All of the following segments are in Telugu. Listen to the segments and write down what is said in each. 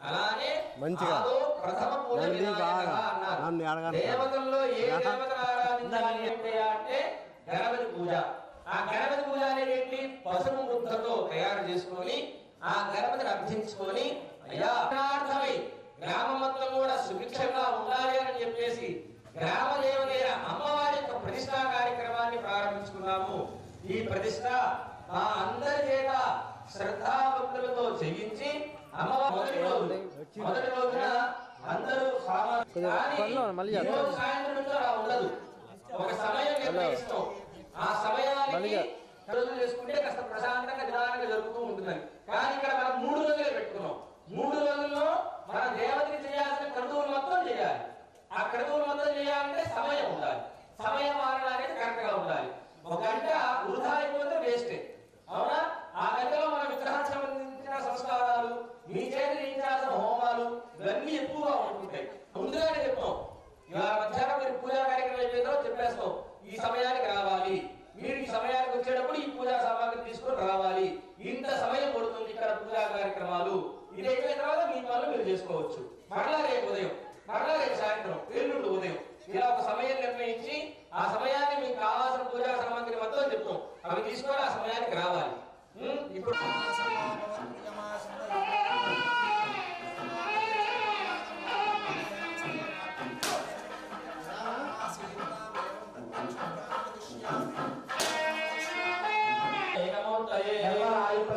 అలానే మంచిగా ప్రథమ పూజ దేవతల్లో ఏ దేవతను ఆరాధించాలి అంటే గణపతి పూజ. ఆ గణపతి పూజ అనేది పసుపు ముద్దతో తయారు చేసుకొని ఆ గణపతిని అర్థించుకొని అయ్యార్థమై గ్రామం మొత్తం కూడా సుభిక్షంగా ఉండాలి అని చెప్పేసి గ్రామ దేవతైన అమ్మవారి యొక్క ప్రతిష్టా కార్యక్రమాన్ని ప్రారంభించుకున్నాము. ఈ ప్రతిష్ట మా అందరి చేత శ్రద్ధాభక్తులతో చేయించి అమ్మవారి మొదటి రోజున అందరూ సాయంత్రం నుంచి అలా ఉండదు, ఒక సమయం నిర్ణయిస్తాం. ఆ సమయానికి రోజులు చేసుకుంటే కాస్త ప్రశాంతంగా నిదానంగా జరుగుతూ ఉంటుందని. కానీ ఇక్కడ మనం 3 రోజులే పెట్టుకున్నాం. 3 రోజుల్లో మన దేవతకి చేయాల్సిన క్రతువులు మొత్తం చేయాలి. ఆ క్రతువులు మొత్తం చేయాలంటే సమయం ఉండాలి. సమయం అనేది కరెక్ట్ గా ఉండాలి. 1 గంట వృధా అయిపోతే వేస్టే, అవునా? ఆ గంటలో మన విగ్రహానికి సంబంధించిన సంస్కారాలు, మీ చేతి చేయాల్సిన హోమాలు ఇవన్నీ ఎక్కువగా ఉంటుంటాయి. ముందుగానే చెప్తాం, ఇవాళ మధ్యాహ్నం మీరు పూజా కార్యక్రమం అయిపోయిందో చెప్పేస్తాం, ఈ సమయానికి రావాలి, మీరు ఈ సమయానికి వచ్చేటప్పుడు ఈ పూజా సామాగ్రి తీసుకొని రావాలి, ఇంత సమయం పడుతుంది ఇక్కడ పూజా కార్యక్రమాలు. ఇది అయిపోయిన తర్వాత మీ పనులు మీరు చేసుకోవచ్చు. మరలా రేపు ఉదయం, మరలా రేపు సాయంత్రం, ఎల్లుండి ఉదయం, ఇలా ఒక సమయం నిర్ణయించి ఆ సమయాన్ని మీకు కావాల్సిన పూజా సామాగ్రి మొత్తం చెప్తాం, అవి తీసుకొని ఆ సమయానికి రావాలి. ఇప్పుడు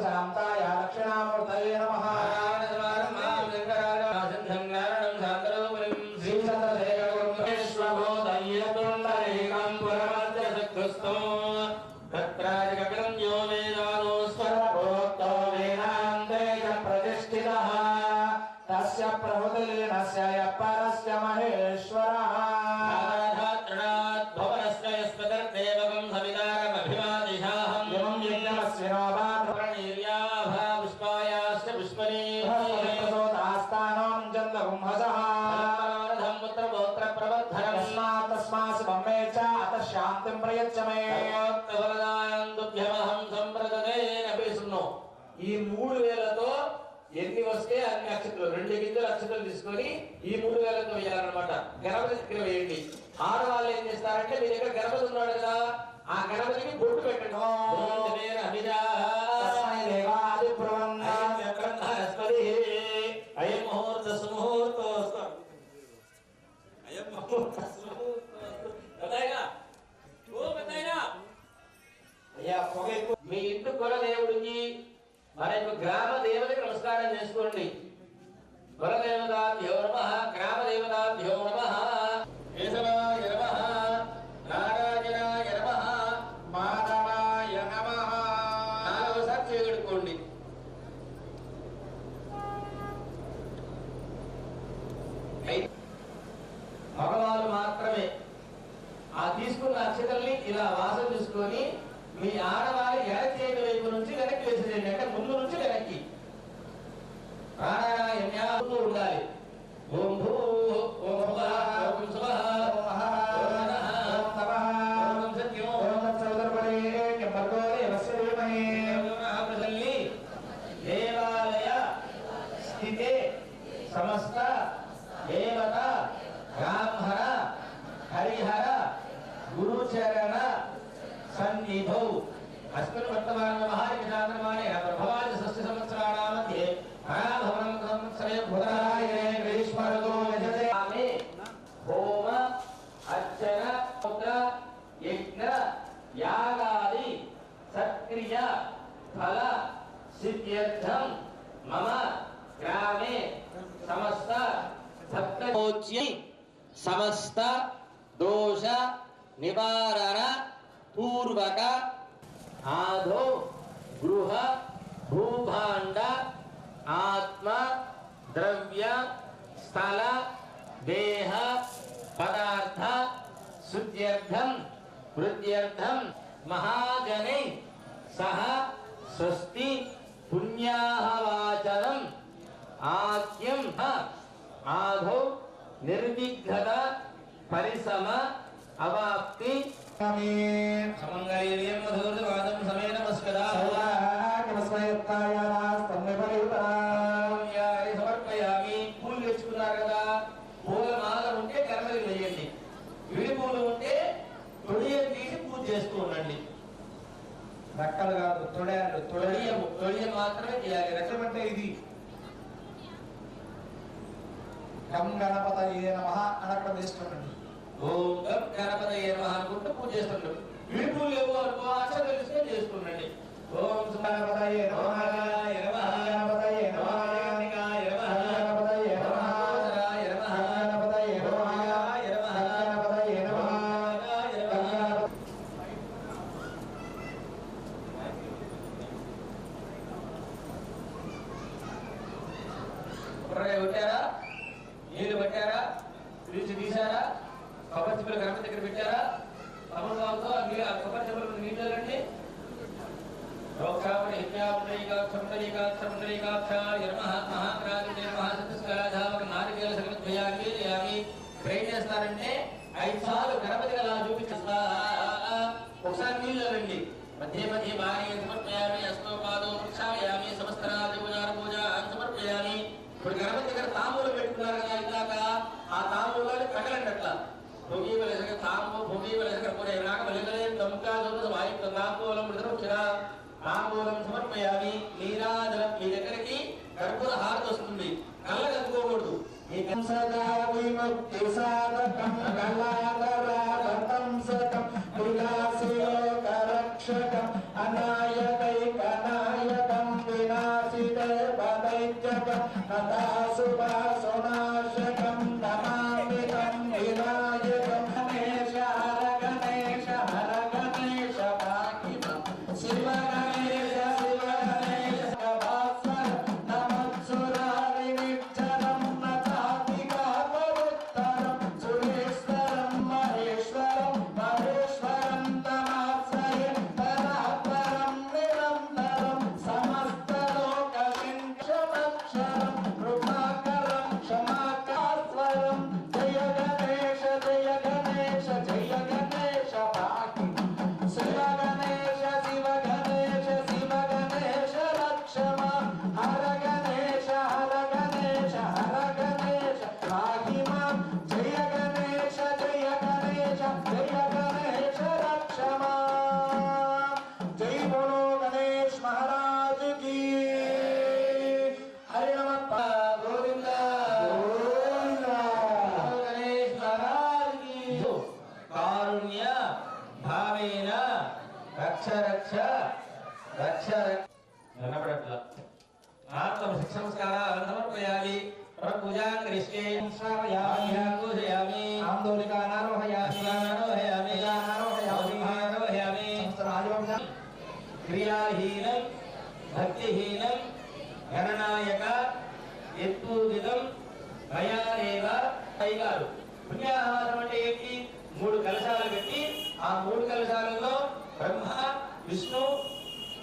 శాంతాయ దక్షిణామూర్తయే నమః. తస్య ప్రభుతిలీనస్య పరస్య మహేశ్వరః ఈ 3000తో ఎన్ని వస్తే అన్ని అక్షతలు, 2 గింజలు అక్షతలు తీసుకొని ఈ 3000తో వేయాలన్నమాట. గణపతి దగ్గర వేయండి. ఆడవాళ్ళు ఏం చేస్తారంటే, మీ దగ్గర గణపతి ఉన్నాడు కదా, ఆ గణపతికి బొట్టు పెట్టండి. మీ ఇంటి కుల దేవుడికి, మన యొక్క గ్రామ దేవతకి నమస్కారం చేసుకోండి. కులదేవతాభ్యో నమః, గ్రామ దేవతాభ్యో నమః, కేశవాయ నమః, నారాయణాయ నమః, మాధవాయ నమః. 4సారి చేయగలుగుకోండి. మగవాళ్ళు మాత్రమే ఆ తీసుకున్న అక్షతల్ని ఇలా వాసన తీసుకొని మీ ఆడవారి ఎడమ చేతి వైపు నుంచి వెనక్కి వేసేయండి, అంటే ముందు నుంచి వెనక్కి. ప్రాణాయామ ఉండాలి. ఓం భూ ఓం భువః ఓం సువః ఓం నమః ఓం తపః ఓం సత్యం ఓం తత్సవితుర్వరేణ్యం భర్గో దేవస్య ధీమహి ప్రజల్ని దేవాలయ స్థితే సమస్త దేవత బ్రాహ్మణ హరిహర గురుచరణ సన్నిధౌ అస్మిన్ వర్తమాన మహారికచాంద్రమానే ప్రభవాది షష్ఠ సంవత్సరాణ మధ్యే అనాభవనం సంవత్సరే బుధరాయనే గ్రీష్మఋతో యజతే ఆమె హోమ అర్చన పుత్ర యజ్ఞ యాగాది సక్రియ ఫల సిద్ధ్యర్థం మమ గ్రామే సమస్త భక్తోచ్యై సమస్త దోష నివారణ పూర్వక ఆదో గృహ భూభాండ ఆత్మ ద్రవ్య స్థల దేహ పదార్థ శుద్ధ్యర్థం వృద్ధ్యర్థం మహాజనై సహ స్వస్తి పుణ్యాహవాచనం ఆద్యం ఆధౌ నిర్విఘ్నత పరిసమ అవాప్తి సమంగళీయం మధుర్వాదం సమేన నమస్కారం రెక్కలు కాదు, తొడయాలు. తొడియం మాత్రమే చేయాలి. రెక్కలు అంటే ఇది. గం గణపతయే నమః అని అక్కడ వేస్తుండండి. ఓం గం గణపతయే నమః అనుకుంటూ పూజ చేస్తుంటారు. విడుపులు లేవు అనుకో, అక్షర తెలిస్తే చేస్తుండండి. ఓం గణపతయే నమః, గణపతయే నమః, గణపతయే నమః, గణపతయే నమః, గణపతయే నమః. కొట్టారా, నీళ్లు పెట్టారా, పిలిచి తీశారా, కొబ్బరి చెప్పులు గణపతి దగ్గర పెట్టారా, తమలపాకుతో కొబ్బరి చెప్పులు నీళ్ళండి. రోక్షాపణి ట్రై చేస్తారంటే 5 సార్లు గణపతికి అలా చూపించేస్తా. ఒకసారి నీళ్ళండి. మధ్య మధ్య భారీ సమర్పయామి, అస్తోపాదో వృక్షాయామి, సమస్తరాది పూజ సమర్పయామి. ఇప్పుడు గణపతి దగ్గర తాంబూలం పెట్టుకున్నారు కదా ఇందాక, ఆ తాంబూలాన్ని కట్టలండి. అట్లా భోగీవలసక తాంబూ భోగీవలసక కూడా నాగబలిగలే దమ్కా దొంగ వాయుక్త తాంబూలం విడుదల తాంబూలం సమర్పయామి. నీరాజనం మీ దగ్గరికి కర్పూర హారతి వస్తుంది, కళ్ళ కట్టుకోకూడదు. క్రియాహీనం భక్తిహీనం గణనాయక ఎత్తుదిదం భయాలేవ పైగారు. పుణ్యాహారం అంటే ఏంటి? 3 కలశాలు పెట్టి ఆ 3 కలశాలలో బ్రహ్మ విష్ణు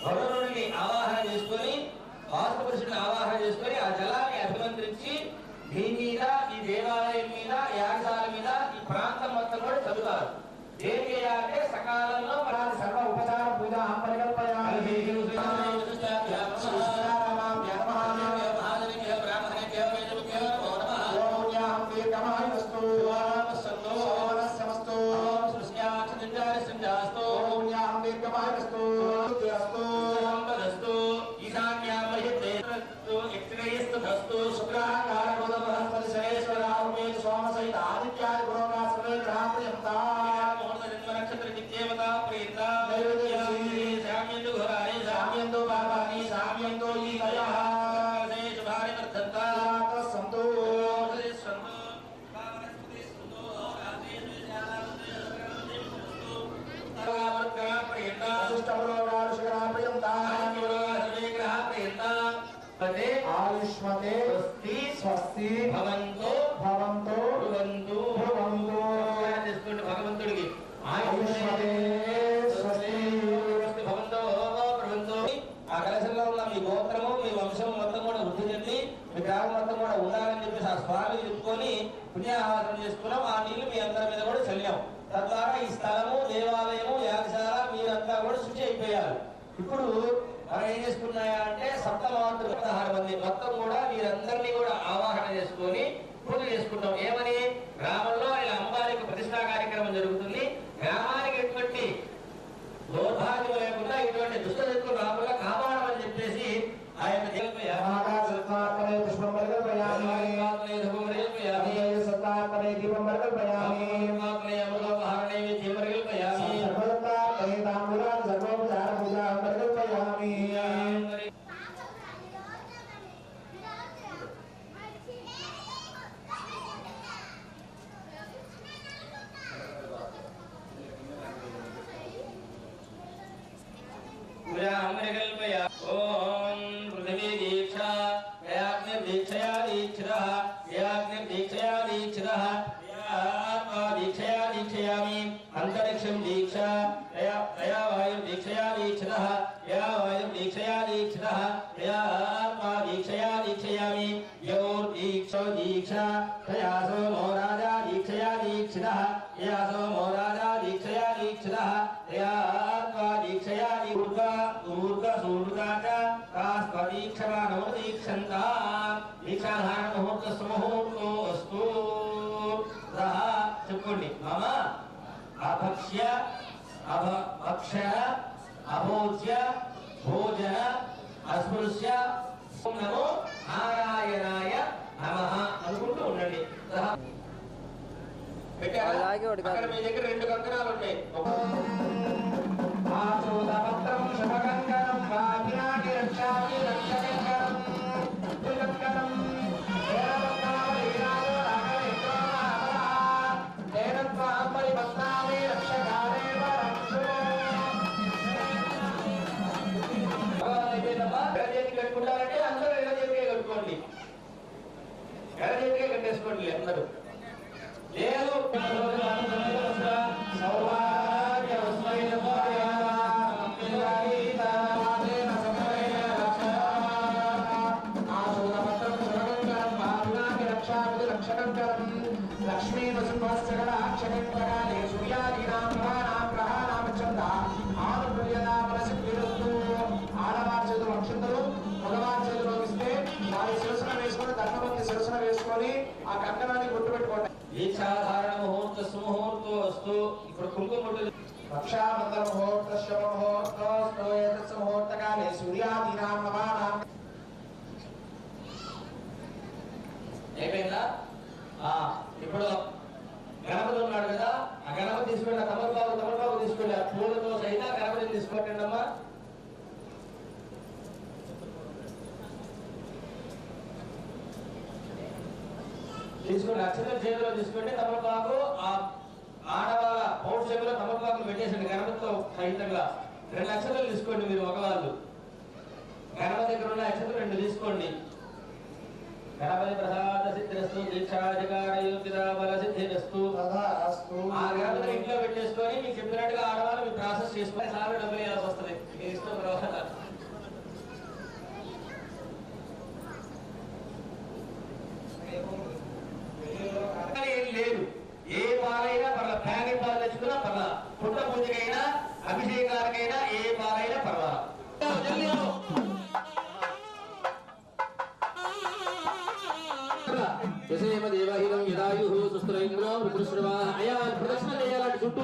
వరుణుడిని ఆవాహన చేసుకొని, వాస్తుపురుషుడిని ఆవాహన చేసుకొని ఆ జలాన్ని అభిమంత్రించి మీ మీద, ఈ దేవాలయం మీద, యాగశాల మీద, ఈ ప్రాంతం మొత్తం కూడా చదువుతారు. ఏం చేయాలంటే సకాలంలో సర్వ ఉపచార పూజ పరికల్పయామి. ఆయుష్మతే స్వస్తి భవంతో భవంతో భవంతు భవంతు. భగవంతుడికి ఆయుష్మతే స్వస్తి భవంతో భవంతు. ఆ కలశంలో ఉన్న మీ గోత్రము, మీ వంశం మొత్తం కూడా వృద్ధి చెంది మీ గ్రామం మొత్తం కూడా ఉండాలని చెప్పేసి ఆ స్వామిని చెప్పుకొని పుణ్యాహారం చేసుకున్నాం. ఆ నీళ్లు మీ అందరి మీద కూడా చల్లాం. తద్వారా ఈ స్థలము, దేవాలయము, యాగశాల మీరంతా కూడా శుచి అయిపోయారు. ఇప్పుడు మనం ఏం చేసుకున్నాయా అంటే సప్తమాతృ 16 మంది మొత్తం కూడా వీరందరినీ కూడా ఆవాహన చేసుకొని పూజ చేసుకుంటాం. ఏమని? గ్రామంలో ఇలా అమ్మవారికి ప్రతిష్టా కార్యక్రమం జరుగుతుంది. గ్రామానికి ఎటువంటి దౌర్భాగ్యం లేకుండా, ఇటువంటి ओम पृथ्वी दीक्षा याग्नि दीक्षया दीक्षितः याग्नि दीक्षया दीक्षितः आत्मा दीक्षया दीक्षयामि अंतरिक्षं दीक्षा या वायु दीक्षया दीक्षितः या वायु दीक्षया दीक्षितः या आत्मा दीक्षया दीक्षयामि योर दीक्षा दीक्षा तया सोमो राजा दीक्षया दीक्षितः या सोमो राजा दीक्षया दीक्षितः या आत्मा दीक्षया ऊर्जा ऊर्जा सूर्या च कास्पदीक्षमाणो दीक्षन्ता दीक्षाधारण मुहूर्त सुमुहूर्तो अस्तु रः చెప్పండి మమ అభక్ష్య అభక్ష అభోజ్య భోజన అస్పృశ్య ఓం నమో నారాయణాయ నమః అనుకుంటూ ఉండండి అక్కడ మీ దగ్గర రెండు కంకణాలు ఉంటాయి ఆచోదపత్రం శుభకంకణం భాగ్యాన్ని రక్షామి రక్షకంకణం త్రికంకణం కట్టుకుంటారంటే అందరూ ఎలా చెప్పే కట్టుకోండి ఎలా చెప్పే కట్టేసుకోండి అందరూ లేదు లక్ష్మీ నృసింహస్యగణాక్షణే సూర్యాదీనాం గ్రహాణాం గ్రహాణాం చంద ఆనుప్రియనామరసిద్ధిరస్తు ఆడవారి చేతులు అక్షంతలు మగవారి చేతులు ఇస్తే వారి శిరసున వేసుకొని దండబంది శిరసున వేసుకొని ఆ కంకణాన్ని గుర్తు పెట్టుకోండి దీక్షాధారణ ముహూర్త సుముహూర్తో వస్తూ ఇప్పుడు కుంకుమ రక్షాబంధన ముహూర్తస్య ముహూర్తోస్తు ఏతస్య ముహూర్తకాలే సూర్యాదీనాం నవానాం అయిపోయిందా ఇప్పుడు గణపతి ఉన్నాడు కదా ఆ గణపతి తీసుకెళ్ళి తమలపాకు తీసుకెళ్ళి ఆ పూలతో సైత గణపతిని తీసుకోండి అమ్మా తీసుకుని అక్షరం చేతిలో తీసుకుంటే తమలపాకు ఆ ఆడవాళ్ళ పౌరుషంలో తమలపాకులు పెట్టేసండి గణపతితో సహితంగా 2 అక్షరాలు తీసుకోండి మీరు మగవాళ్ళు గణపతి దగ్గర ఉన్న అక్షరాలు 2 తీసుకోండి గణపతి ప్రసాద సిద్ధిరస్తు దీక్షాధికార యోగ్యత బల సిద్ధిరస్తు ఆ గణపతిని ఇంట్లో పెట్టేసుకొని మీకు చెప్పినట్టుగా ఆడవాళ్ళు మీరు ప్రాసెస్ చేసుకొని సార్లు డబ్బులు వేయాల్సి వస్తుంది మీ ఇష్టం తర్వాత ఏం లేదు ఏ పాలైనా పర్లా ఫ్యామిలీ పాలు తెచ్చుకున్నా పర్లా పుట్ట పూజకైనా అభిషేకాలకైనా ఏ పాలైనా పర్లా దేవహితం యదాయు సుస్త్రైంద్రో ఋతుశ్రవా అయా ప్రదక్షిణ చేయాలంటే చుట్టూ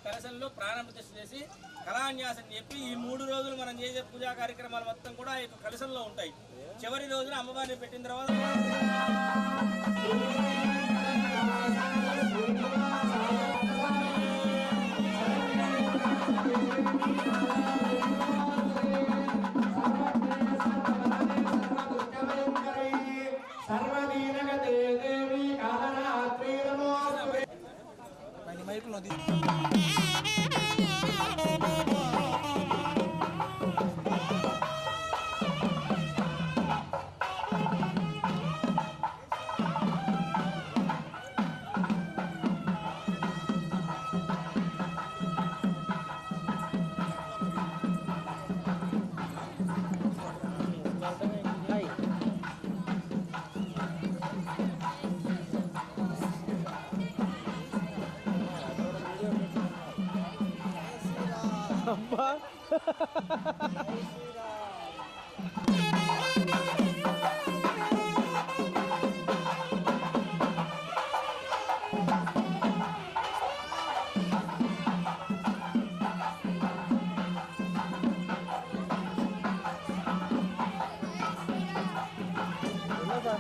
కలశంలో ప్రాణప్రతిష్ఠ చేసి కళాన్యాసం చెప్పి ఈ 3 రోజులు మనం చేసే పూజా కార్యక్రమాలు మొత్తం కూడా ఈ కలశంలో ఉంటాయి. చివరి రోజున అమ్మవారిని పెట్టిన తర్వాత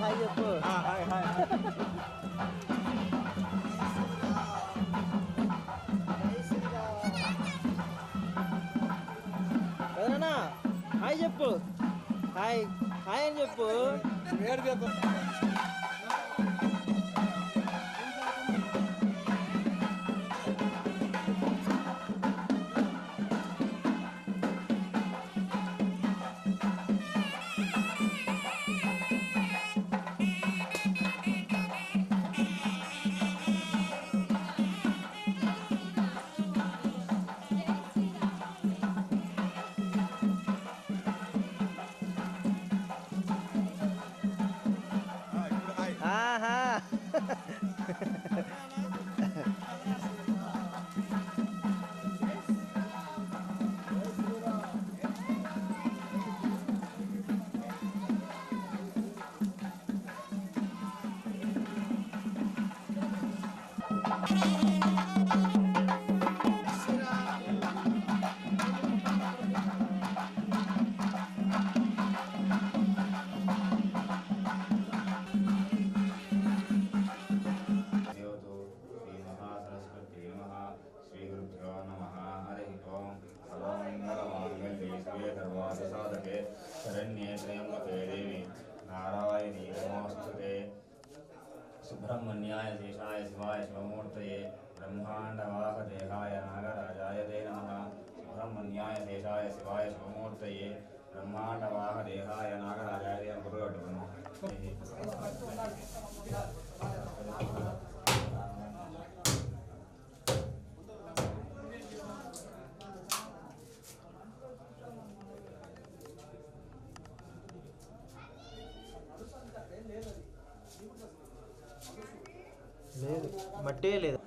హాయ్ చెప్పు. హాయ్ హాయ్ ఎవరన్నా హాయ్ చెప్పు. హాయ్ హాయ్ అని చెప్పు. వేరు చెప్పు. शरण्ये त्र्यंबके देवी नारायणी नमोस्तुते सुब्रह्मण्याय शेषाय शिवाय शिवमूर्तये ब्रह्माण्डवाहदेहाय नागराजाय ते नमः सुब्रह्मण्याय शेषाय शिवाय शिवमूर्तये ब्रह्माण्डवाहदेहाय नागराजाय ते नमः లేదు మట్టే లేదు.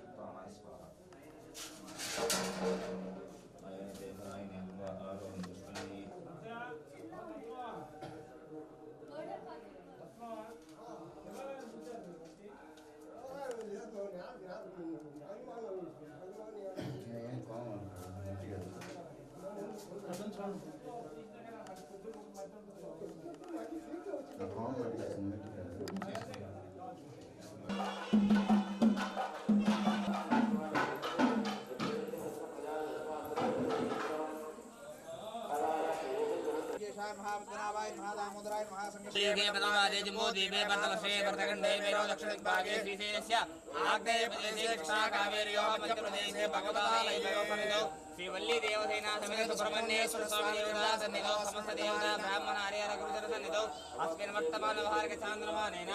श्रीवल्ली देवसेना समेत सुब्रह्मण्येश्वर स्वामी देवता सन्निधौ समस्त देवता ब्राह्मण हरिहर गुरुजन सन्निधौ अस्मिन् वर्तमान वार्ग चांद्रमानेन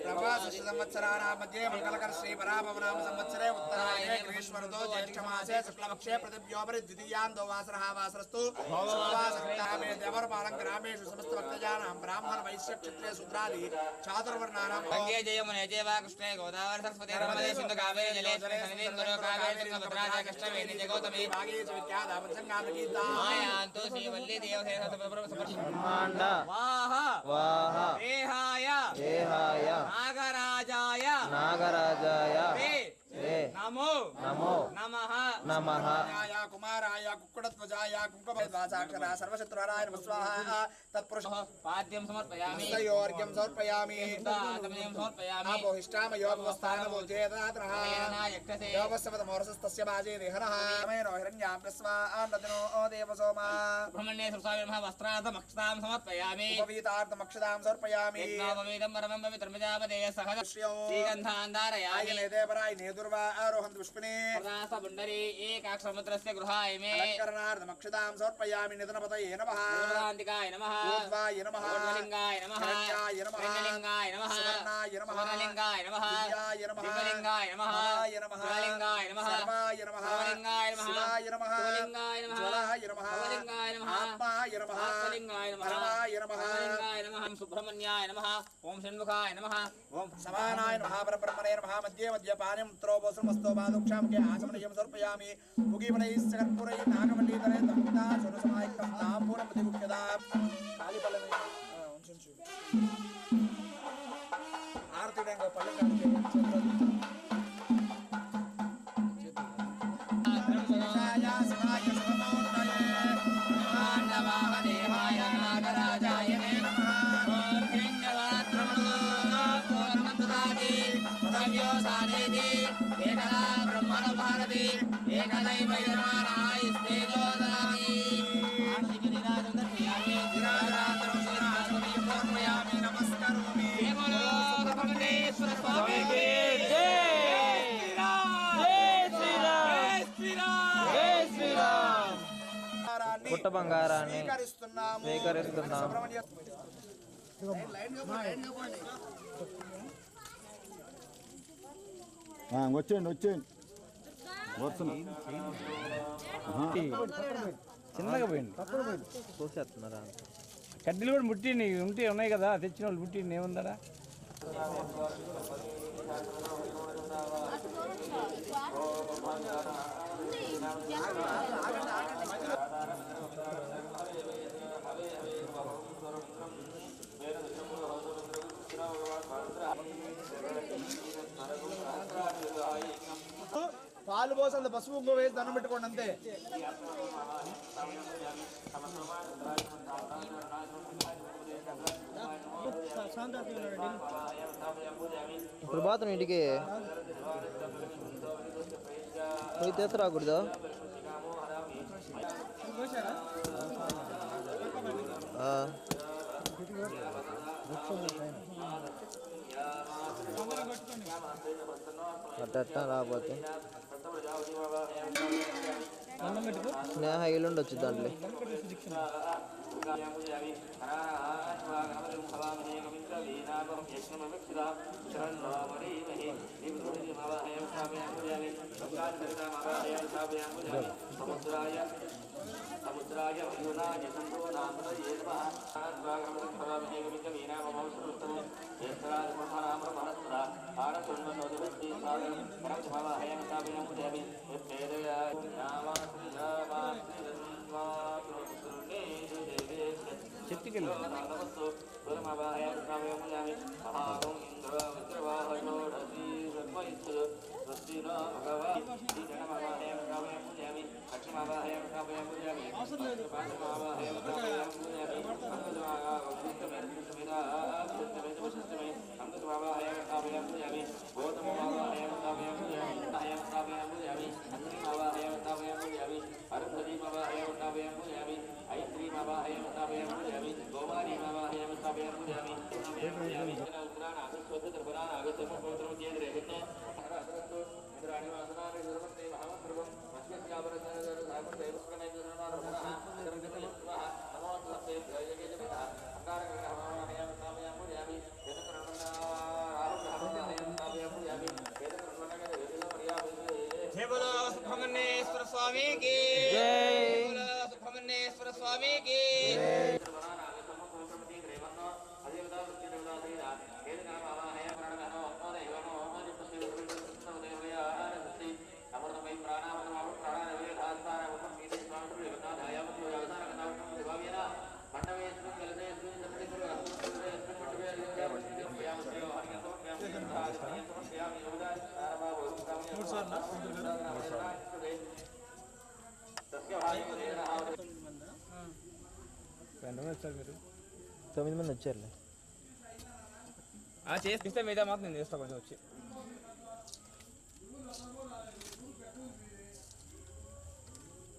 प्रभास संवत्सराणां मध्ये मंगलकर श्री पराभवनाम संवत्सरे उत्तरायणे ग्रीष्मऋतौ ज्येष्ठमासे शुक्लपक्षे प्रतिभ्योपरि द्वितीयान्तो वासरः वासरस्तु भववासक्तामे देवरपालं ग्रामेषु समस्त भक्तजनानां ब्राह्मण वैश्य क्षत्रिय शूद्रादि चातुर्वर्णानां गंगे जयमुने जयवा कृष्णे गोदावरी सरस्वती नर्मदे सिन्धु कावेरी जलेस्मिन् सन्निधिं गुरु कावेरी तुंगभद्रा कृष्णवेणी जगौतमी आयान्तु श्रीवल्ली देवसेना ब्रह्माण्ड वाह वाह देहाय देहाय नागराजाय नागराजाय నమో నమో నమః నమః కుమారాయ కుక్కుడధ్వజాయ కుంకుమధ్వాసాక్షర సర్వశత్రుహరాయ నమః స్వాహా తత్పురుష పాద్యం సమర్పయామి తయోర్ఘ్యం సమర్పయామి దాతమయం సమర్పయామి ఆపోహిష్టామ యోగవస్థానమో చేతాత్రః యక్షసే యోగస్సవతమోరసస్తస్య బాజే దేహనః మేనో హిరణ్యాం ప్రస్వాం నదనో దేవసోమా బ్రహ్మణ్యే స్వామి నమః వస్త్రార్థమక్షతాం సమర్పయామి ఉపవీతార్థమక్షతాం సమర్పయామి యజ్ఞోపవీతం పరమం పవిత్రమజాపదేయ సహ శ్రీగంధాంధారయామి దేవరాయ నేదుర్వా ఆరోహంతు పుష్పినే ప్రదాస పుండరీ ఏకాక్షరముద్రస్య గృహాయ మే అలంకరణార్థమక్షతాం సమర్పయామి నిధనపతయే నమః నిధనాంతికాయ నమః ఊర్ధ్వాయ నమః ఊర్ధ్వలింగాయ నమః హిరణ్యాయ నమః హిరణ్యలింగాయ నమః సువర్ణాయ నమః సువర్ణలింగాయ నమః దివ్యాయ నమః దివ్యలింగాయ నమః శివాయ నమః శివలింగాయ నమః సర్వాయ నమః శివలింగాయ నమః శివాయ నమః శివలింగాయ నమః జ్వలాయ నమః శివలింగాయ నమః ఆత్మాయ నమః ఆత్మలింగాయ నమః పరమాయ నమః శివలింగాయ నమః సుబ్రహ్మణ్యాయ నమః ఓం షణ్ముఖాయ నమః ఓం సమానాయ నమః పరబ్రహ్మణే నమః మధ్యే మధ్యపానం త్రోభోసమస్తో బాదుక్షాంకే ఆచమనయం సమర్పయామి ముగిమనైశ్చ కర్పూరై నాగమల్లీధరే తముక్తా సురసమాయుక్తం తాంబూలం ప్రతిముఖ్యదా ఖాళీ పళ్ళని ఉంచు ఆర్తిడంగా పళ్ళ పుట్ట బంగారాన్ని స్వీకరిస్తున్నాం. వచ్చేయండి వస్తున్నా చిన్నగా పోయింది చూసేస్తున్నారా? కడ్డీలు కూడా ముట్టి ఉంటే ఉన్నాయి కదా, తెచ్చిన వాళ్ళు ముట్టి ఏముందరా? పాలు పోసి అంత పసుపు ఇంకో వేసి దండం పెట్టుకోండి అంతే. ప్రభాతం ఇంటికి పోయి తెత్తరాకూడదు. అట్ట రాకపోతే స్నేహ ఇల్లుండొచ్చు దాంట్లో. సముద్రాయ వయూనాయ సంతోనామృతయే నమః ఆనంద్వాగమసంభవామిదేవమికవీనామమౌసృత్తము యేస్తరాజమహానామరమహస్ర ఆనసున్వనోదివస్తి సాగరం కరక్షమావహయం స్థాపయం దేవి యత్తేదయా నామాస్మిదామాస్మిదన్వాకృష్ణే దేవే చెట్టుకెళ్ళి గురుమవాహయం స్థాపయం దేవి మహాభం ఇంద్ర వజ్రవాహయోడసి బ్రహ్మైశ్చ స్వస్తినో భగవాన్ శ్రీజనమవాహయం స్థాపయం దేవి లక్ష్మీమవాహయం స్థాపయం దేవి పాశమావాహయం స్థాపయం దేవి అంగద్వావాహయం స్థాపయం దేవి గౌతమవాహయం స్థాపయం దేవి హయం స్థాపయం దేవి అగ్నిమవాహయం స్థాపయం దేవి అరుంధతిమవాహయం స్థాపయం దేవి ఐత్రీమవాహయం స్థాపయం దేవి గోమారీమవాహయం స్థాపయం దేవి ఉత్తరాణ త్రిపురాణ అగత్యం పవిత్రం చేద్రేగతే ఇంద్రాణి వాసనాని ధర్మతే మహామంత్రం సుబ్రహ్మణ్యేశ్వర స్వామికి సుబ్రహ్మణ్యేశ్వర స్వామికి ఎంతమంది వచ్చారు మీరు? 9 మంది వచ్చారులే. చేస్తే మీద మాత్రం నేను చేస్తా కొంచెం వచ్చి.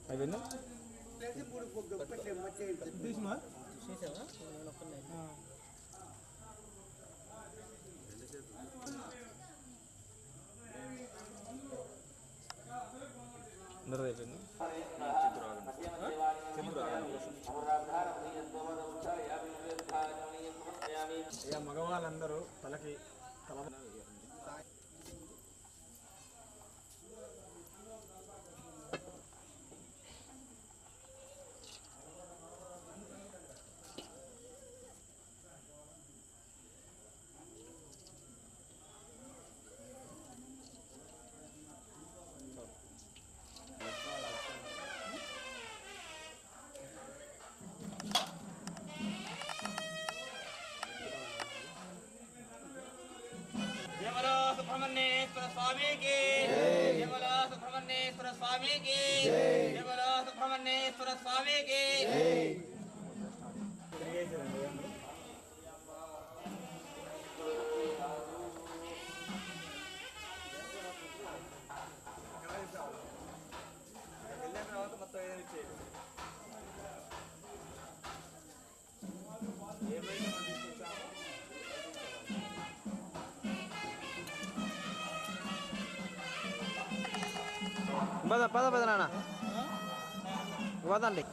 అయిపోయిందా? అందరూ అయిపోయింది. మగవాళ్ళందరూ తలకి తల సుబ్రహ్మణ్యేశ్వర స్వామికి జయ బోలో సుబ్రహ్మణ్యేశ్వర స్వామికి జయ బోలో సుబ్రహ్మణ్యేశ్వర స్వామికి. పద నాన్న వదండి.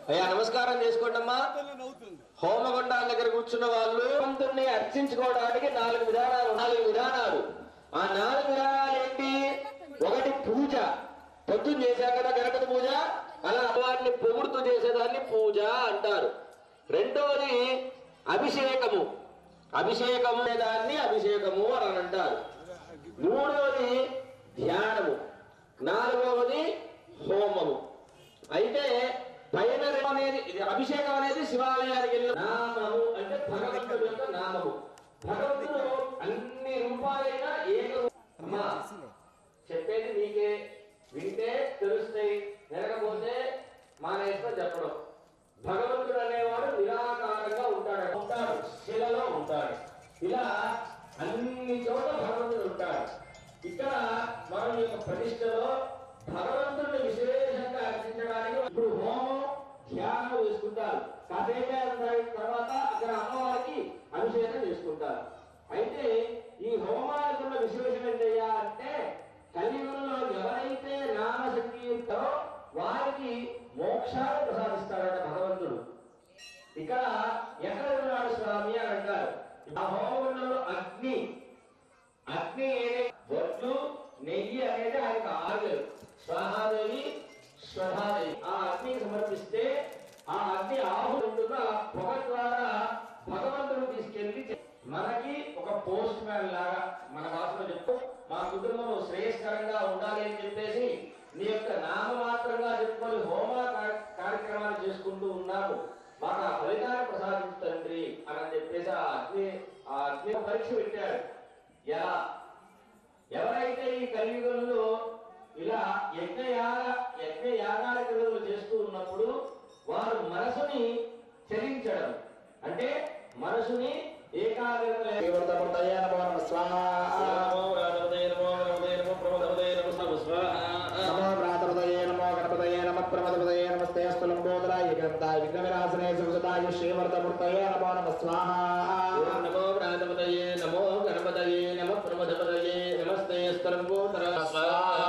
అయ్యా నమస్కారం చేసుకోండమ్మా. హోమగుండాల దగ్గర కూర్చున్న వాళ్ళు భగవంతుణ్ణి అర్చించుకోవడానికి 4 విధానాలు. ఆ 4 విధానాలు ఏంటి? ఒకటి పూజ, పొద్దున్న చేశాం కదా గణపతి పూజ, అలా వాటిని పొగుడుతూ చేసేదాన్ని పూజ అంటారు. రెండోది అభిషేకము దాన్ని అభిషేకము అని అంటారు. మూడవది ధ్యానము, 4వది హోమము. అయితే పైన అనేది అభిషేకం అనేది శివాలయానికి వెళ్ళిన నామము అంటే భగవంతుడి యొక్క నామము. భగవంతుడు అన్ని రూపాలైన అమ్మా చెప్పేది నీకే, వింటే తెలుస్తాయి, వినకపోతే మానేస్తా చెప్పడం. భగవంతుడు అనేవాడు నిరాకారంగా ఉంటాడు, శిలలో ఉంటాడు. ఇలా అన్ని చోట్ల భగవంతుడు ఉంటాడు. ఇక్కడ మనం యొక్క ప్రతిష్టలో భగవంతుడిని విశేషంగా అర్చించడానికి ఇప్పుడు హోమం ధ్యానం చేసుకుంటారు. కాసేపే తర్వాత అక్కడ అమ్మవారికి అభిషేకం చేసుకుంటారు. అయితే ఈ హోమాలకు ఉన్న విశేషం ఏంటయ్యా అంటే కలియుగంలో ఎవరైతే నామ సంకీర్తనో వారికి మోక్షాన్ని ప్రసాదిస్తాడట భగవంతుడు. ఇక్కడ ఎక్కడ ఉన్నాడు స్వామి అని అంటారు. ఆ హోమగుండంలో అగ్ని బొట్లు నెయ్యి అనేది ఆయనకు ఆర్గలు. స్వాహాదేవి స్వధాదేవి ఆ అగ్నికి సమర్పిస్తే ఆ అగ్ని ఆహు ఉంటుందో ఆ పొగ ద్వారా భగవంతుడు తీసుకెళ్లి మనకి ఒక పోస్ట్ మ్యాన్ లాగా మన భాషలో చెప్పు, మా కుటుంబంలో శ్రేయస్కరంగా ఉండాలి అని చెప్పేసి నీ యొక్క నామమాత్రంగా చెప్పుకొని హోమ కార్యక్రమాలు చేసుకుంటూ ఉన్నాము, మాకు ఆ ఫలితాన్ని ప్రసాదించు తండ్రి అని చెప్పేసి ఆ అగ్ని పరీక్ష పెట్టాడు. ఎవరైతే ఈ కలియుగంలో ఇలా యజ్ఞయాగాల క్రియలు చేస్తూ ఉన్నప్పుడు వారు మనసుని చలించడం అంటే మనసుని ఏకాగ్రత విఘ్నవినాశనే సుగతాయ శ్రీవర్ధమూర్తయే నమో నమ స్వాహ. నమో ప్రాతపతయే నమో గణపతయే నమ ప్రమథపతయే నమస్తే స్తరంభూతర స్వాహ.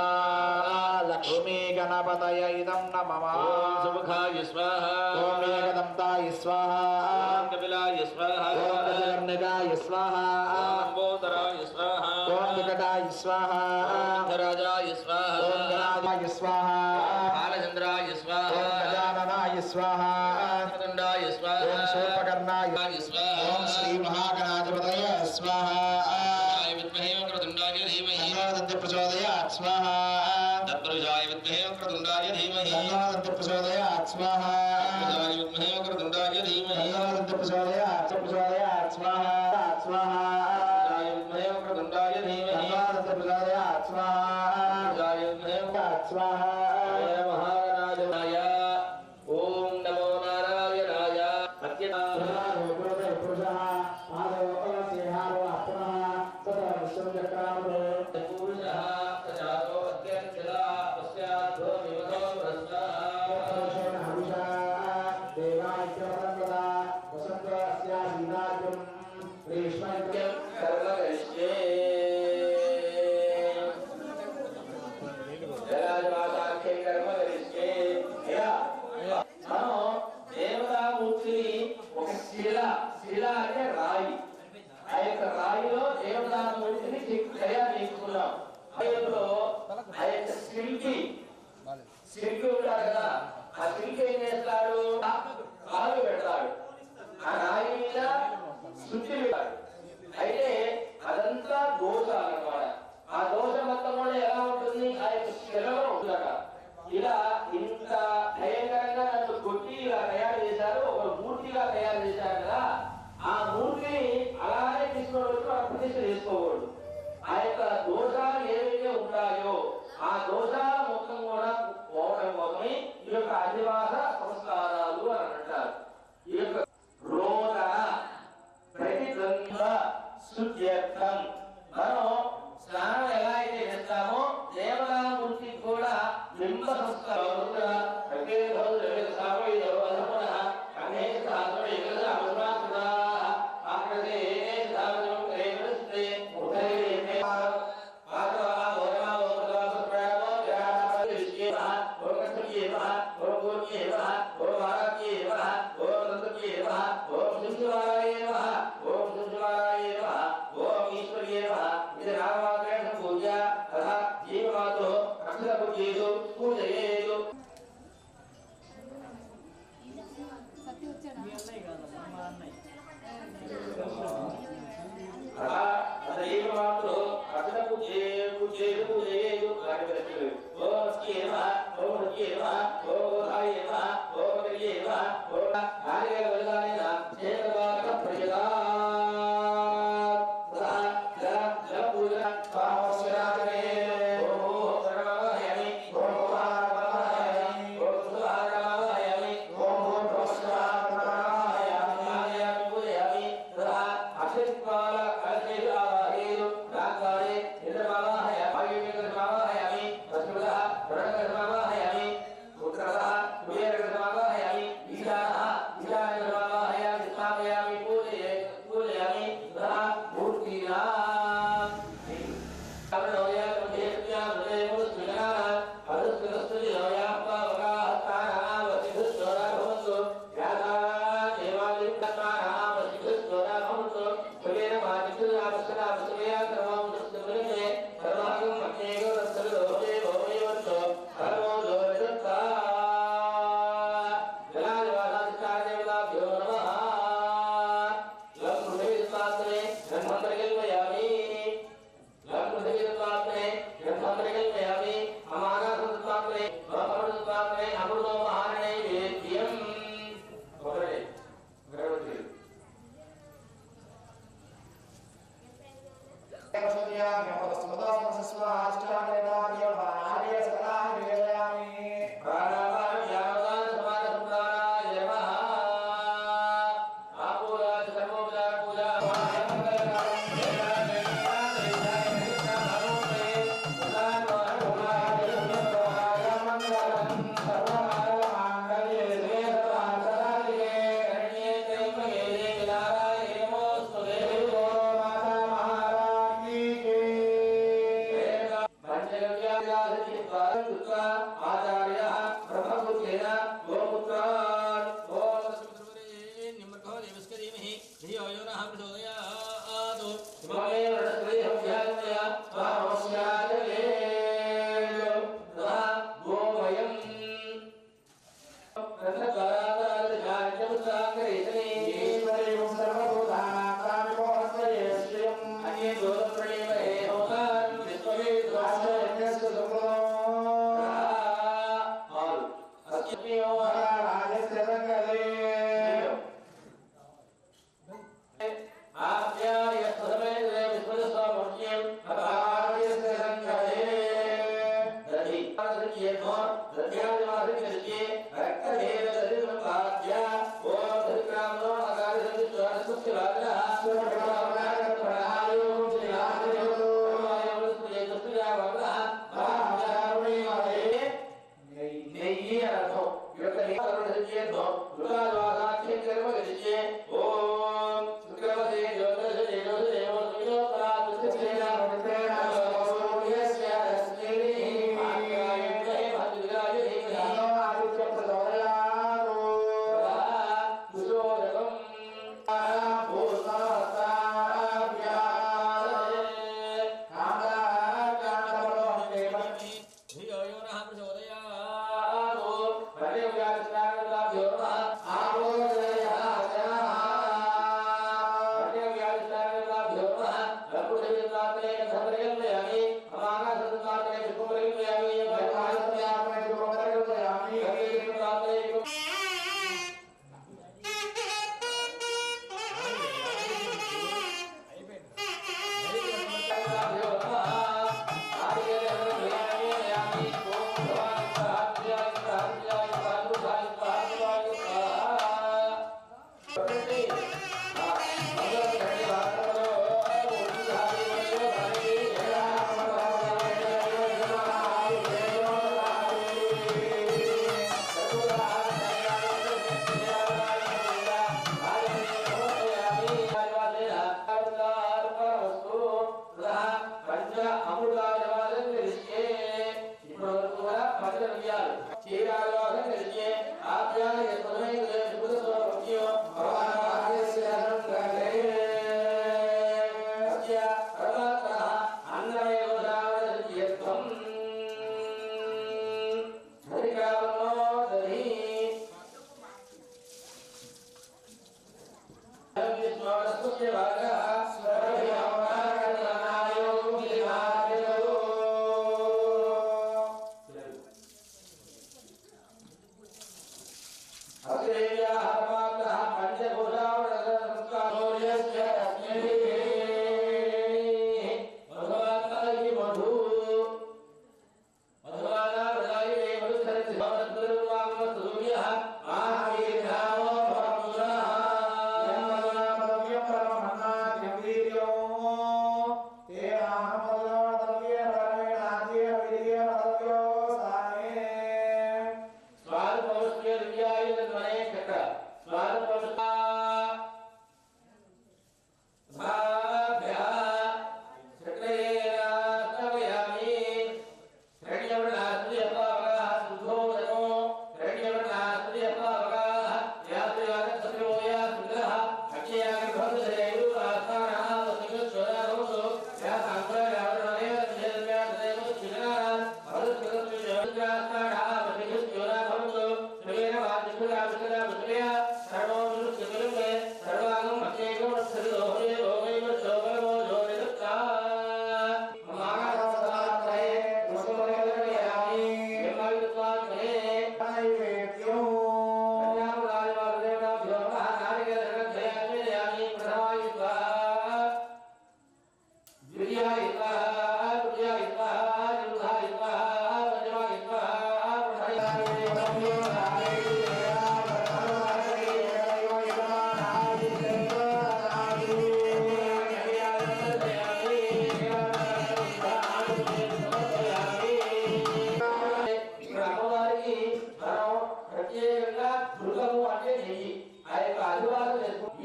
లక్ష్మీ గణపతయ ఇదం నమః. ఓం సుముఖాయ స్వాహ. ఓం ఏకదంతాయ స్వాహ. ఓం కపిలాయ స్వాహ. ఓం గజకర్ణికాయ స్వాహ. ఓం భూతరాయ స్వాహ. ఓం వికటాయ స్వాహ. ఓం ధరాజాయ స్వాహ. ఓం గణాయ స్వాహ. బాలచంద్రాయ స్వాహ. ఓం గజాననాయ స్వాహ. దండాయ స్వాహ. ఓం శూర్పకర్ణాయ స్వాహ. ఓం శ్రీ మహాగణాధిపతయ స్వాహ. విద్మహే వక్రతుండాయ ధీమహి తన్నో ప్రచోదయాత్ స్వాహ. తత్పురుషాయ విద్మహే వక్రతుండాయ ధీమహి తన్నో ప్రచోదయాత్ స్వాహ. విద్మహే వక్రతుండాయ ధీమహి తన్నో ప్రచోదయాత్ స్వాహ. స్వాహ. విద్మహే వక్రతుండాయ ధీమహి తన్నో ప్రచోదయాత్ స్వాహ. విద్మహే వక్రతుండాయ స్వాహ. మహాగణాధిపతయ ఓం నమో నారాయణాయ. శిల అంటే రాయి. ఆ యొక్క రాయిలో దేవతామూర్తిని తయారు చేసుకున్నాం. ఆ యొక్క శిల్పి ఉంటాడు కదా, ఆ శిల్పి ఏం చేస్తాడు, కాలు పెడతాడు, ఆ రాయి మీద శుద్ధి పెడతాడు. అయితే అదంతా దోషాలు అన్నమాట. ఆ దోషం మొత్తం కూడా ఎలా ఉంటుంది, ఆ యొక్క శిలలో ఉంటుందట. ఇలా ఇంత భయంకరంగా నన్ను కొట్టి ఇలా తయారు చేశారు, ఒక మూర్తిగా తయారు చేశారు కదా, ఆ మూర్తిని అలానే తీసుకోవడం ప్రతిష్ఠ చేసుకోకూడదు. ఆ యొక్క దోషాలు ఏవైతే ఉంటాయో ఆ దోషాల మొత్తం కూడా పోవడం కోసమే ఈ యొక్క అధివాస సంస్కారాలు అని అంటారు. ఈ యొక్క రోదన ప్రతిద్వంద్వ శుద్ధ్యర్థం మనం స్నానం ఎలా అయితే చేస్తామో దేవతామూర్తికి కూడా బింబ సంస్కారం జీవమాతో అక్షరబుద్ధేషు పూజయేదు. జీవమాతో అక్షరబుద్ధేషు పూజయేదు. ఓం శ్రీమ ఓం శ్రీమ ఓం హాయేమ ఓం శ్రీమ ఓం నారికేల వదలాయన చేతవాక ప్రజలా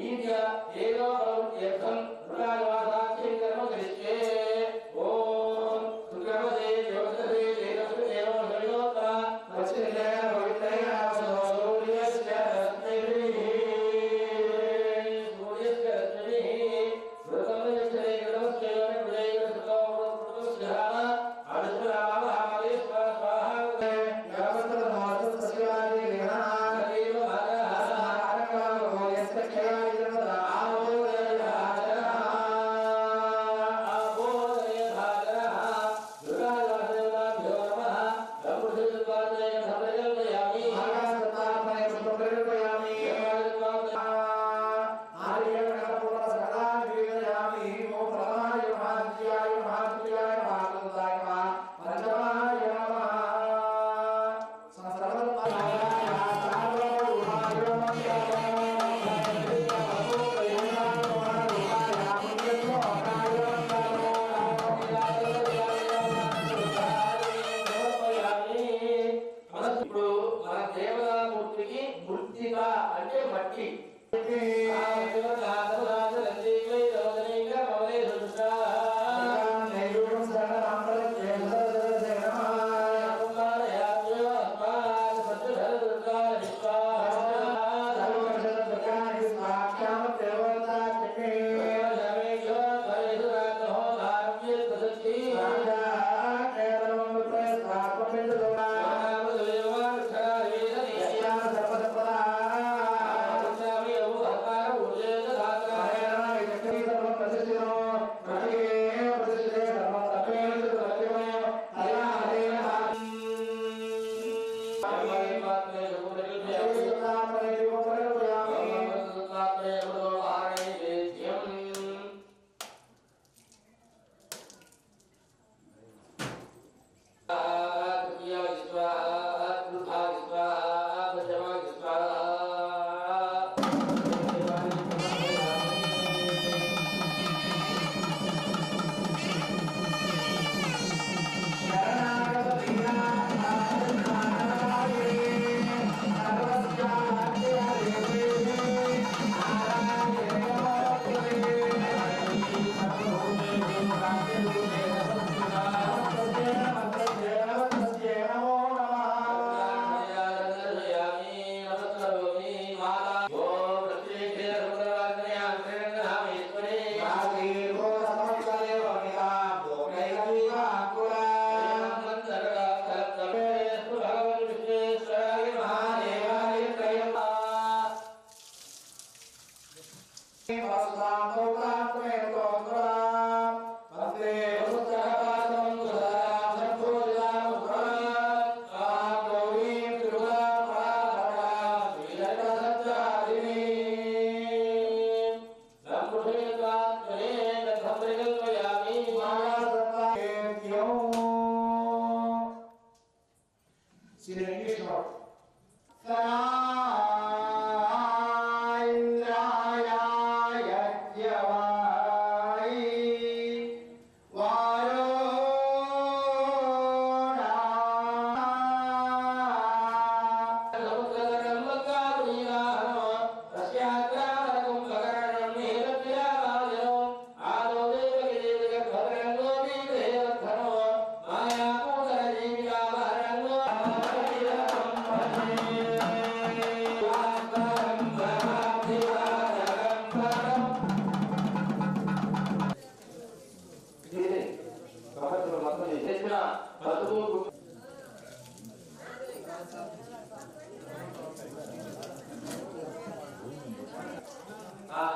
ఈద్య ఏదో ఏకం రుణానివాసాక్షి కర్మ కరిష్యే ఓం దుర్గవదే దేవతదే దేవతే దేవో హరియోత్మ వచ్చినే పవిత్రయ సూర్యస్య రత్నైః సూర్యస్య రత్నైః వృతం యక్షరే గృహస్య విజయ సుతో వృతస్య అడురామ రామలే స్వాహా యావత్ర నామ సస్యాది వినా దేవ మరహ ఇప్పుడు మన దేవతామూర్తికి మృత్తిక అంటే మట్టి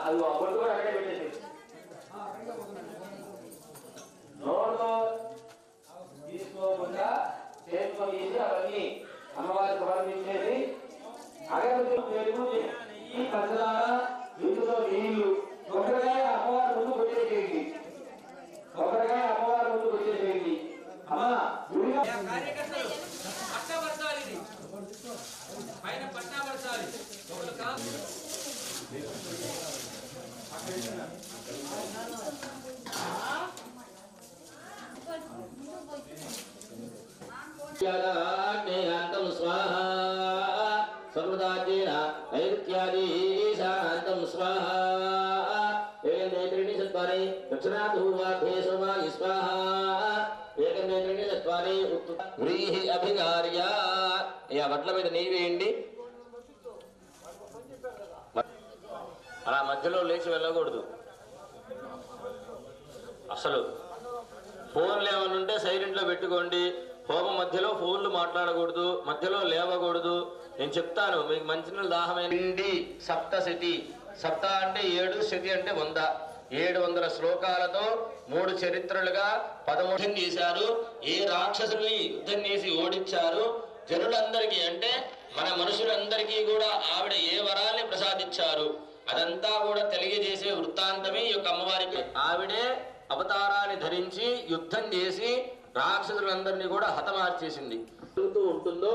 అది అప్పుడు కూడా అక్కడే పెట్టేసి నోట్లో తీసుకోకుండా చేతిలో తీసి అవన్నీ అమ్మవారికి సమర్పించేసి అగరబత్తి ఈ పంచదార వీటిలో నీళ్లు కొబ్బరికాయ అమ్మవారి ముందు పెట్టేసేయండి. కొబ్బరికాయ అమ్మవారి ముందు పెట్టేసేయండి. అమ్మ కార్యకర్తలు పట్టబడతారు, ఇది పైన పట్టబడతారు. శాంతం స్వాహా సమృద్ధాజ్ఞేన నైరుత్యాది శాంతం స్వాహా వ్రీహి అభిగార్య వడ్ల మీద నెయ్యి వేయండి. అలా మధ్యలో లేచి వెళ్ళకూడదు. అసలు ఫోన్లు ఏమైనా ఉంటే సైలెంట్లో పెట్టుకోండి. హోమం మధ్యలో ఫోన్లు మాట్లాడకూడదు, మధ్యలో లేవకూడదు. నేను చెప్తాను మీకు మంచినీళ్ళు దాహమైన సప్తశతి. సప్త అంటే 7, శతి అంటే 100. 700 శ్లోకాలతో 3 చరిత్రలుగా 13 చేశారు. ఏ రాక్షసుల్ని యుద్ధం చేసి ఓడించారు. జనులందరికీ అంటే మన మనుషులందరికీ కూడా ఆవిడ ఏ వరాల్ని ప్రసాదించారు అదంతా కూడా తెలియజేసే వృత్తాంతమే ఈ యొక్క అమ్మవారికి. ఆవిడే అవతారాన్ని ధరించి యుద్ధం చేసి రాక్షసులందరినీ కూడా హతమార్చేసింది. ఉంటుందో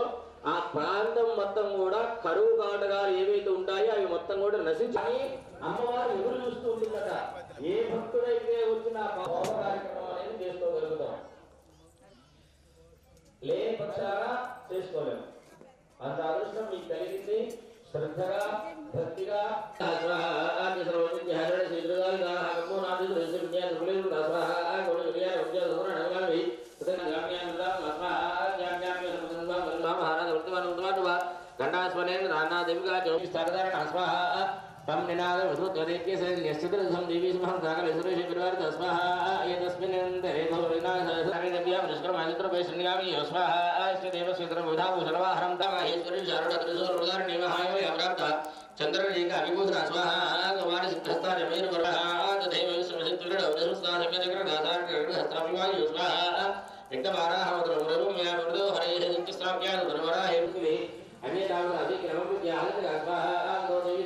ఆ ప్రాంతం మొత్తం కూడా కరువు కాటకాలు ఏవైతే ఉంటాయో అవి మొత్తం కూడా నశించి అమ్మవారు ఎదురు చూస్తూ ఉంటుందట. ఏ భక్తుడైతే వచ్చిన కార్యక్రమం అనేది చేసుకోగలుగుతాం, లేని పక్షాన చేసుకోలేము. అంత అదృష్టం మీకు కలిగింది. శ్రద్ధగా భక్తిగా గండాస్వనేన నానాదేవిగా జ్యోతిష్ఠారధారణ స్వాహ తం నినాద వసుత్వదేత్య నిశ్చితం దేవీ స్మహం సాగరేశ్వరేషి పరివార తస్మః ఏతస్మిన్ రేధో వినాశ నిష్క్రమాదిత్రపేషణ్యామి స్వాహ శ్రీదేవ శ్రీధరముధాభూషణవాహరం తమహేశ్వరి శారదకృతోరుదారణీమహాయ అప్రాప్త చంద్రరేఖ విభూషణ స్వాహ కుమారి సిద్ధస్థానమేన వరః తథైవ విశ్వసిద్ధుడౌదసుస్థానమేన స్వాహ విఘ్నమారాహమద్రమృదో హరే హింకిస్వామ్యానురవరాహే అనే దాని అధిక్రమం జ్ఞానక స్వాహ గోదేవి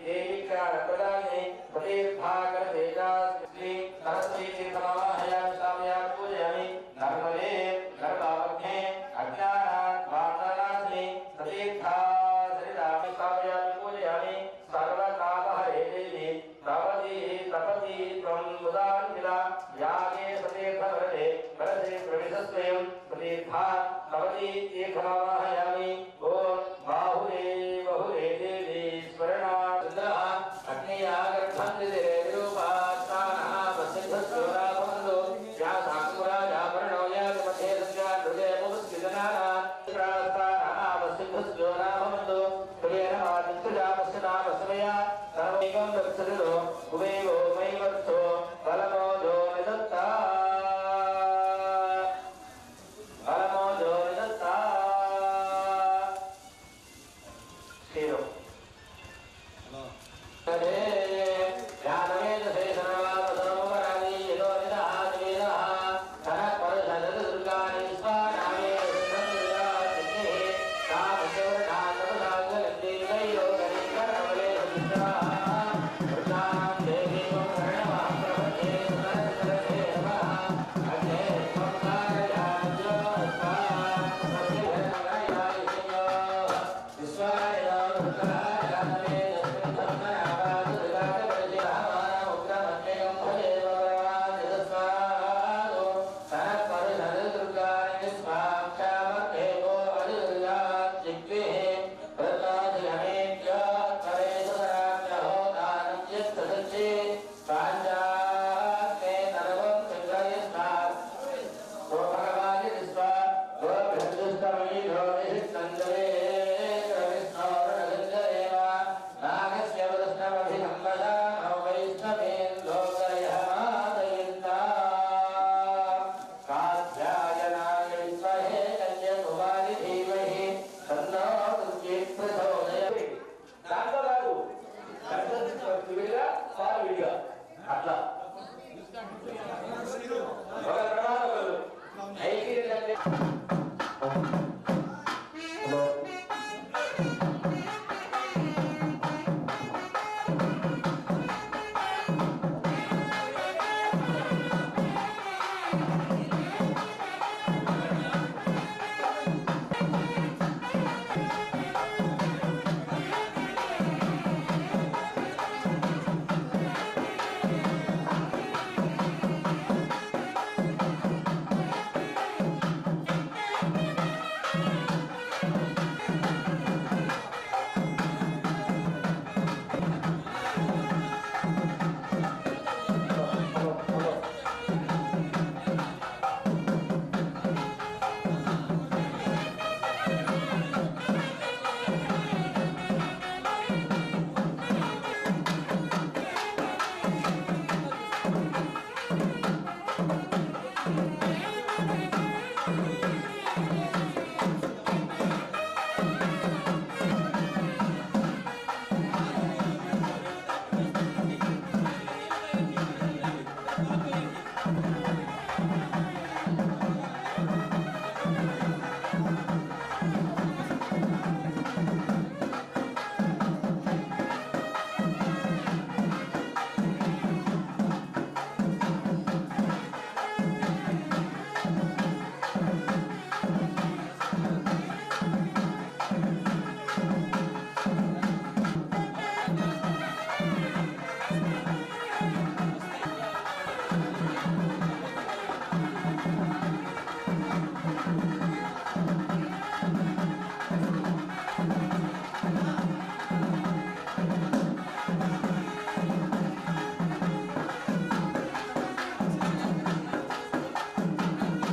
దేవికా भवति एकमावाहयामि ओम बाहुरे बहुरे देवी स्मरणान्द्रः अग्नियागर्भन्दिरे निरूपात्तानः वसिद्धस्योरा भवन्तु या साकुरा या वर्णो या मध्ये संज्ञा हृदय मुस्किदनाना प्रास्तानः वसिद्धस्योरा भवन्तु प्रियेण आदित्यजामस्य नामस्मया सर्वैकं दक्षिणो कुबेवो मैवर्थो बलमोजो निदत्ता बलमोजो निदत्ता शिरो